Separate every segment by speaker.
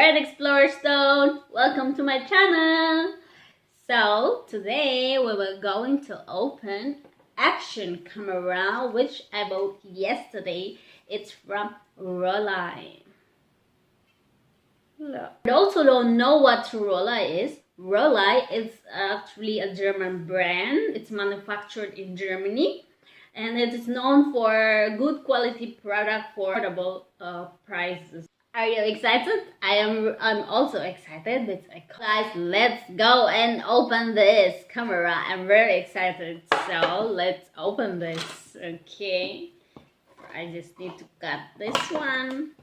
Speaker 1: Red Explorer Stone. Welcome to my channel. So today we were going to open action camera which I bought yesterday. It's from Rollei. Look. I also don't know what Rollei is. Rollei is actually a German brand. It's manufactured in Germany and it is known for good quality product for affordable prices. Are you excited? I'm also excited. Guys, let's go and open this camera. I'm very excited. So let's open this. Okay. I just need to cut this one.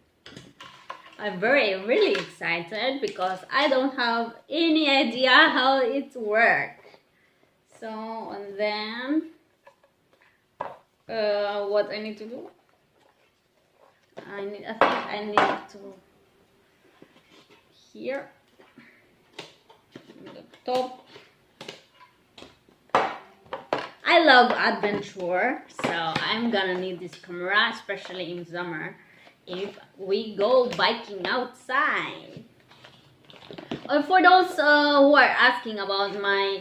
Speaker 1: I'm really excited because I don't have any idea how it works. So and then what I need to do? I think I need to here the top. I love adventure, so I'm gonna need this camera, especially in summer if we go biking outside. Or for those who are asking about my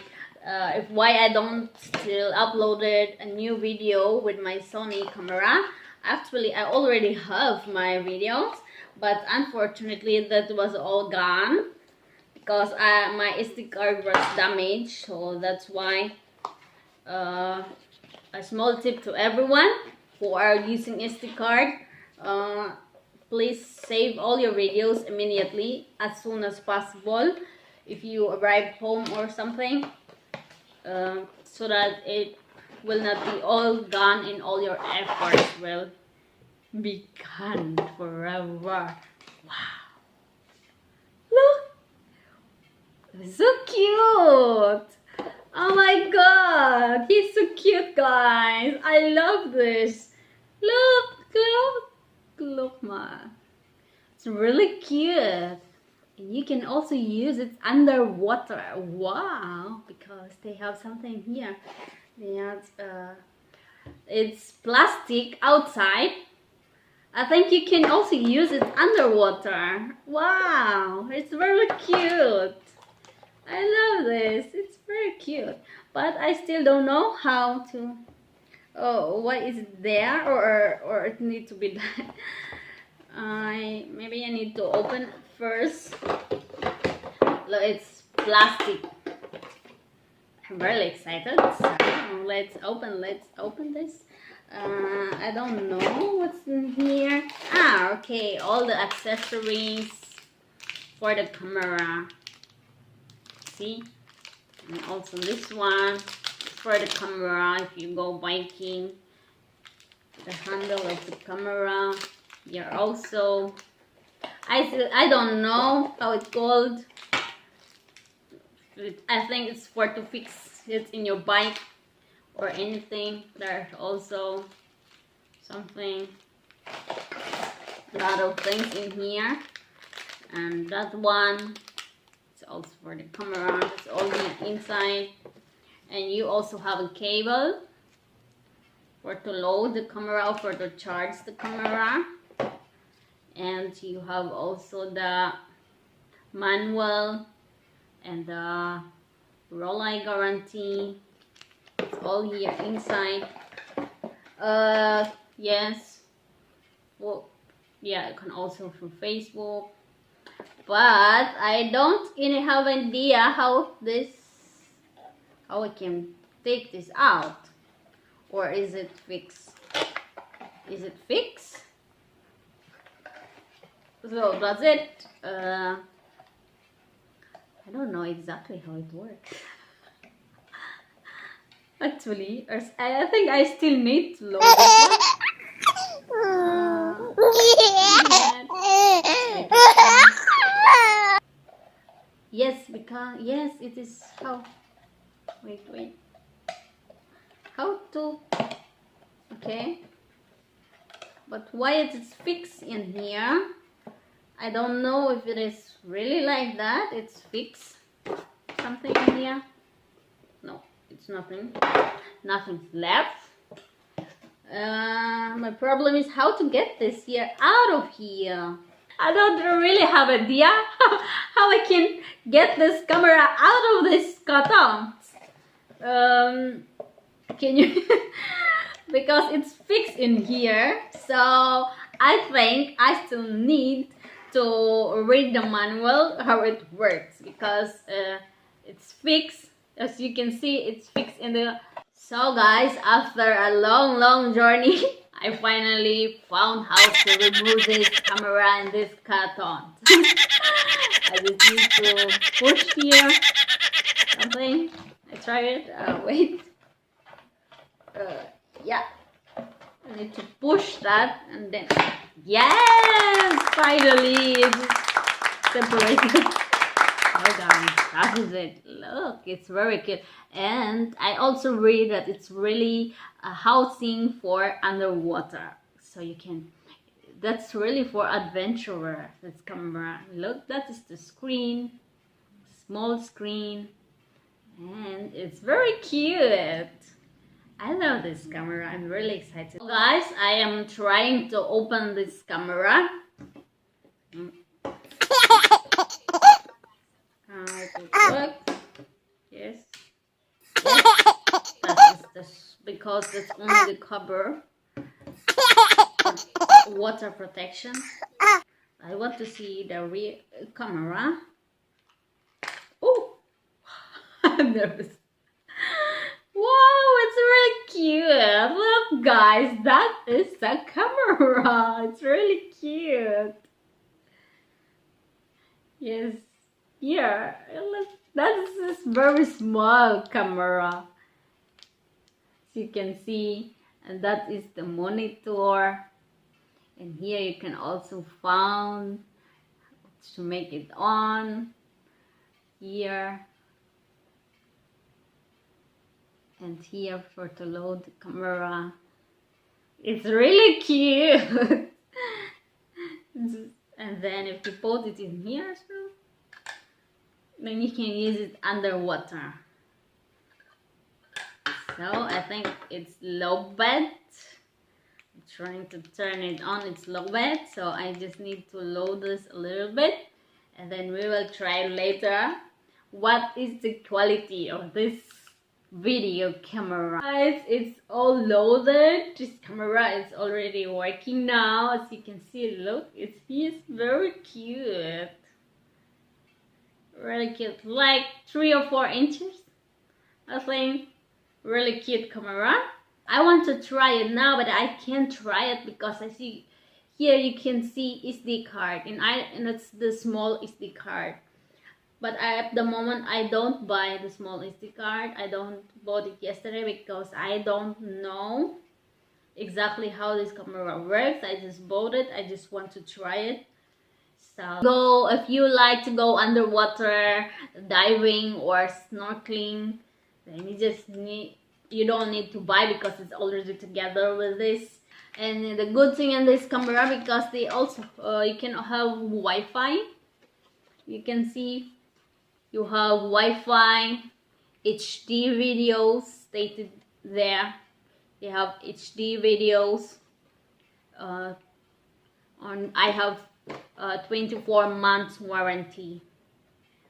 Speaker 1: why I don't still uploaded a new video with my Sony camera. Actually, I already have my videos, but unfortunately that was all gone because my SD card was damaged. So that's why a small tip to everyone who are using SD card, please save all your videos immediately as soon as possible if you arrive home or something, so that it will not be all gone and all your efforts will be gone forever. Wow. Look! So cute! Oh my god! He's so cute, guys! I love this! Look, man. It's really cute. And you can also use it underwater. Wow! Because they have something here. They have, it's plastic outside. I think you can also use it underwater. Wow! It's very cute. I love this. It's very cute. But I still don't know how to... Oh, why is it there? Or it needs to be done. Maybe I need to open it first. Look, it's plastic. I'm really excited. So let's open this. I don't know what's in here. Okay, all the accessories for the camera. See? And also this one for the camera if you go biking. The handle of the camera. Here also. I don't know how it's called. I think it's for to fix it in your bike or anything. There's also something, a lot of things in here. And that one, it's also for the camera. It's all inside. And you also have a cable for to load the camera or for to charge the camera. And you have also the manual and the Rollei guarantee. It's all here inside. Yes. Well, yeah, you can also from Facebook. But I don't even have an idea how I can take this out. Or is it fixed? Is it fixed? So that's it. I don't know exactly how it works. Actually, I think I still need to load it. Yes, because yes, it is how. Wait. How to? Okay. But why it is fixed in here? I don't know if it is really like that. It's fixed. Something in here? No, it's nothing. Nothing's left. My problem is how to get this here out of here. I don't really have idea how I can get this camera out of this carton. Can you? Because it's fixed in here, so I think I still need to read the manual how it works, because it's fixed. As you can see, it's fixed in the... So guys, after a long journey, I finally found how to remove this camera and this carton. I just need to push here something. I try it. Wait. Yeah. I need to push that, and then... Yes! Finally! It's separated. Oh guys, that is it. Look, it's very cute. And I also read that it's really a housing for underwater. So you can... That's really for adventurer, this camera. Look, that is the screen. Small screen. And it's very cute. I love this camera. I'm really excited. So guys, I am trying to open this camera. Yes. That is this, because it's only the cover. Water protection. I want to see the real camera. Oh, I'm nervous. Wow, it's really cute. Look guys, that is the camera. It's really cute. Yes, here, look, that is this very small camera. As you can see, and that is the monitor. And here you can also find to make it on. Here. And here for to load the camera. It's really cute. And then if you put it in here, then you can use it underwater. So I think it's low bed. I'm trying to turn it on. It's low bed, so I just need to load this a little bit, and then we will try later what is the quality of this video camera. Guys, it's all loaded. This camera is already working now. As you can see, look, it's very cute. Really cute, like 3 or 4 inches, I think. Really cute camera. I want to try it now, but I can't try it because I see here you can see SD card, and it's the small SD card. But at the moment I don't buy the small SD card. I don't bought it yesterday because I don't know exactly how this camera works. I just bought it. I just want to try it. So if you like to go underwater diving or snorkeling, then you don't need to buy because it's already together with this. And the good thing in this camera, because they also you can have Wi-Fi. You can see you have Wi-Fi, HD videos stated there. You have HD videos. I have 24 months warranty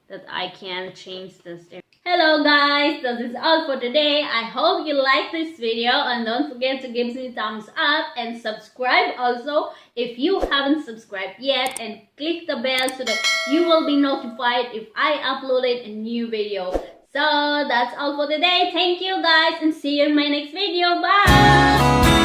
Speaker 1: that I can change this. Hello guys, this is all for today. I hope you like this video, and don't forget to give me a thumbs up and subscribe also if you haven't subscribed yet, and click the bell so that you will be notified if I uploaded a new video. So that's all for today. Thank you guys, and see you in my next video. Bye.